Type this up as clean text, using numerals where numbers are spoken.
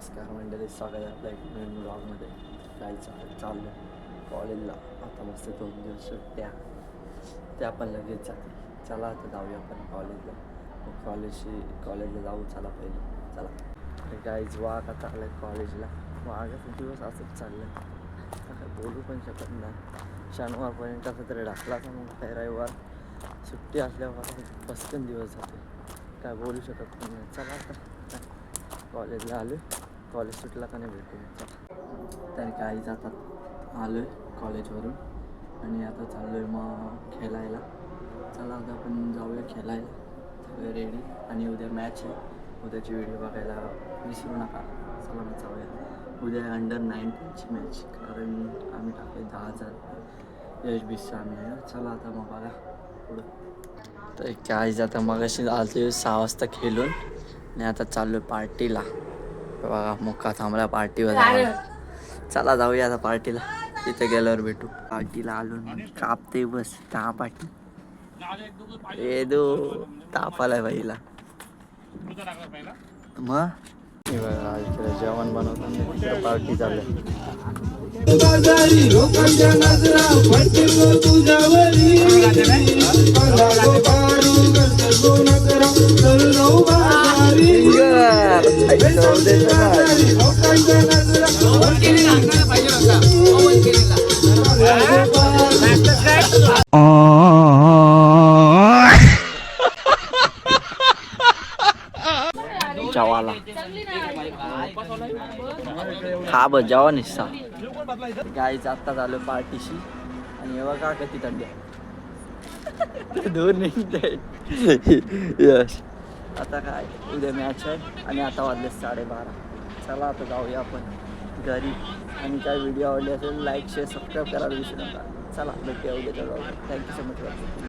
नमस्कार मंडळी, स्वागत आहे आपल्या एक नवीन ब्लॉगमध्ये. जायचं चाललं कॉलेजला. आता मस्त 2 दिवस सुट्ट्या, त्या पण लगेच जाते. चला आता जाऊया आपण कॉलेजला. मग कॉलेजला जाऊ. चला पहिले चला. गाईज वाघ आता आलं कॉलेजला. वाघाचा दिवस असंच चाललं, आता काय बोलू पण शकत नाही. शनिवारपर्यंत असं तरी टाकला तर मग काय रविवार सुट्टी असल्यावर पस्कन दिवस जाते, काय बोलू शकत पण नाही. चला आता कॉलेजला आलो. कॉलेज सुटला का नाही भेटू. चला तर काही जातात आलो आहे कॉलेजवरून आणि आता चाललो आहे मग खेळायला. चला आता आपण जाऊया खेळायला. सगळं रेडी आणि उद्या मॅच आहे. उद्याची व्हिडिओ बघायला विसरू नका. चला मग जाऊया. उद्या अंडर-19ची मॅच, कारण आम्ही टाकले 10,000 यश आम्ही आहे. चला आता मग बघा पुढं. तर काय जाता मग अशी आलो 6 वाजता खेळून आणि आता चाललो आहे पार्टीला. बघा मुक्का थांबला पार्टीवर. चला जाऊया आता पार्टीला. तिथे गेल्यावर भेटू. पार्टीला आलो कापते बस दहा पार्टी. दो ताप आलाय बाईला. मग जेवण बनवताना पार्टी चालू जेवाला. खा बस जेवा निस्सा. गाईच आत्ताच आलो पार्टीशी आणि एव्हा का किती थंडी आहे. 2 मिनिट यश. आता काय उद्या मॅच आहे आणि आता वाजले 12:30. चला आता जाऊया आपण घरी. आणि काय व्हिडिओ आवडली असेल लाईक शेअर सबस्क्राईब करायला विसरू नका. चला भेटूया उद्याच्या ब्लॉगमध्ये. Thank you so much.